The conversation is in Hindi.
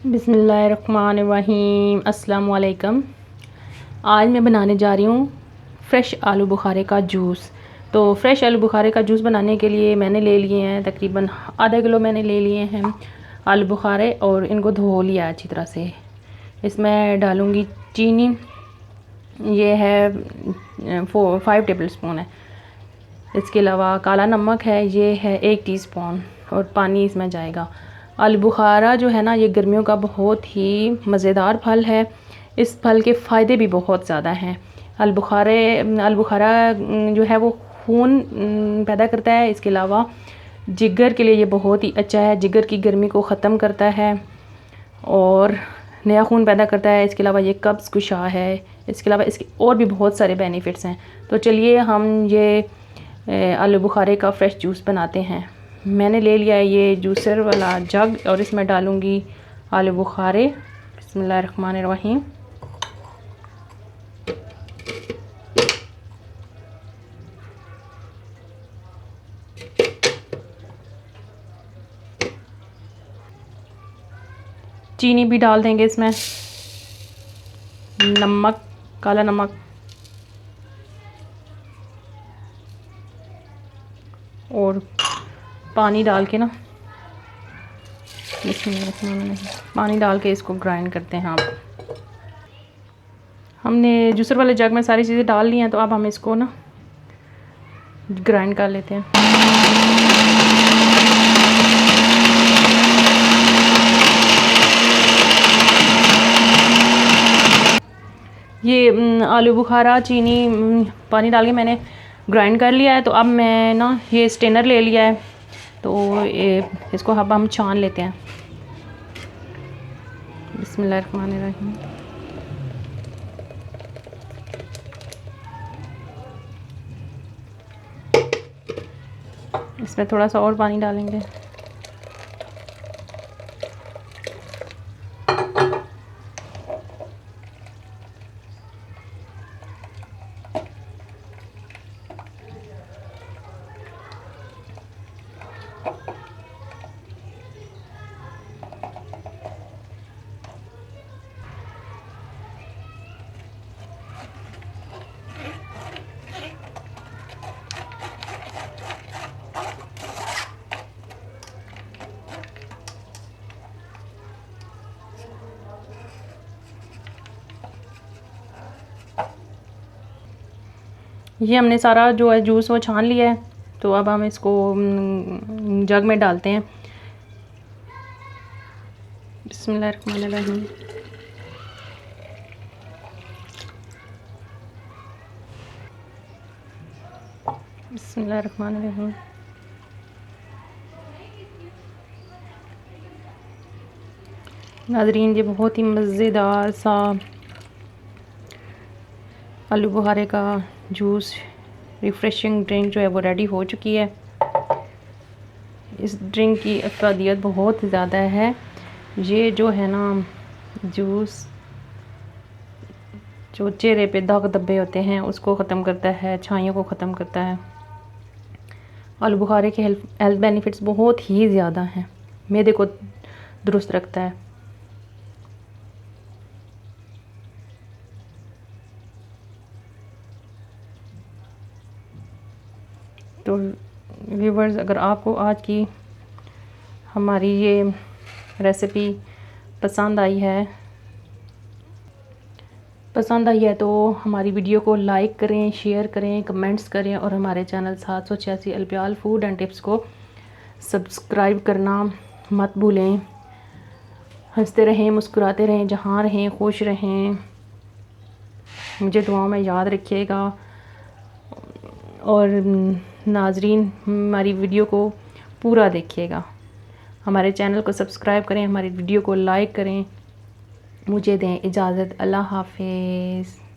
बिस्मिल्लाहिर्रहमानिर्रहीम। अस्सलाम वालेकुम। आज मैं बनाने जा रही हूँ फ़्रेश आलू बुखारे का जूस। तो फ़्रेश आलू बुखारे का जूस बनाने के लिए मैंने ले लिए हैं तकरीबन आधा किलो मैंने ले लिए हैं आलू बुखारे और इनको धो लिया अच्छी तरह से। इसमें डालूँगी चीनी, ये है 5 टेबल स्पून है। इसके अलावा काला नमक है, ये है 1 टीस्पून और पानी इसमें जाएगा। आलू बुखारा जो है ना, ये गर्मियों का बहुत ही मज़ेदार फल है। इस फल के फ़ायदे भी बहुत ज़्यादा हैं। आलू बुखारा जो है वो खून पैदा करता है। इसके अलावा जिगर के लिए ये बहुत ही अच्छा है, जिगर की गर्मी को ख़त्म करता है और नया खून पैदा करता है। इसके अलावा ये कब्ज़ कुशा है। इसके अलावा इसके और भी बहुत सारे बेनिफिट्स हैं। तो चलिए हम ये आलू बुखारे का फ़्रेश जूस बनाते हैं। मैंने ले लिया है ये जूसर वाला जग और इसमें डालूँगी आलू बुखारे। बिस्मिल्लाहिर्रहमानिर्रहीम। चीनी भी डाल देंगे इसमें, नमक, काला नमक और पानी डाल के ना, पानी डाल के इसको ग्राइंड करते हैं। आप हमने जूसर वाले जग में सारी चीज़ें डाल ली हैं, तो अब हम इसको ना ग्राइंड कर लेते हैं। ये आलू बुखारा चीनी पानी डाल के मैंने ग्राइंड कर लिया है। तो अब मैं ना ये स्टेनर ले लिया है, तो इसको अब हम छान लेते हैं। बिस्मिल्लाहिर्रहमानिर्रहीम। इसमें थोड़ा सा और पानी डालेंगे। ये हमने सारा जो है जूस वो छान लिया है। तो अब हम इसको जग में डालते हैं। बिस्मिल्लाहिर्रहमानिर्रहीम। बिस्मिल्लाहिर्रहमानिर्रहीम। नाज़रीन, ये बहुत ही मज़ेदार सा आलू बुखारे का जूस रिफ़्रेशिंग ड्रिंक जो है वो रेडी हो चुकी है। इस ड्रिंक की अफादियत बहुत ज़्यादा है। ये जो है ना जूस, जो चेहरे पे दाग धब्बे होते हैं उसको ख़त्म करता है, छाइयों को ख़त्म करता है। आलू बुखारे के हेल्थ बेनिफिट्स बहुत ही ज़्यादा हैं। मैदे को दुरुस्त रखता है। तो व्यूवर्स, अगर आपको आज की हमारी ये रेसिपी पसंद आई है तो हमारी वीडियो को लाइक करें, शेयर करें, कमेंट्स करें और हमारे चैनल 786 अल्पियाल फूड एंड टिप्स को सब्सक्राइब करना मत भूलें। हंसते रहें, मुस्कुराते रहें, जहाँ रहें खुश रहें। मुझे दुआओं में याद रखिएगा। और नाजरीन, हमारी वीडियो को पूरा देखिएगा। हमारे चैनल को सब्सक्राइब करें, हमारी वीडियो को लाइक करें। मुझे दें इजाज़त। अल्लाह हाफ़िज़।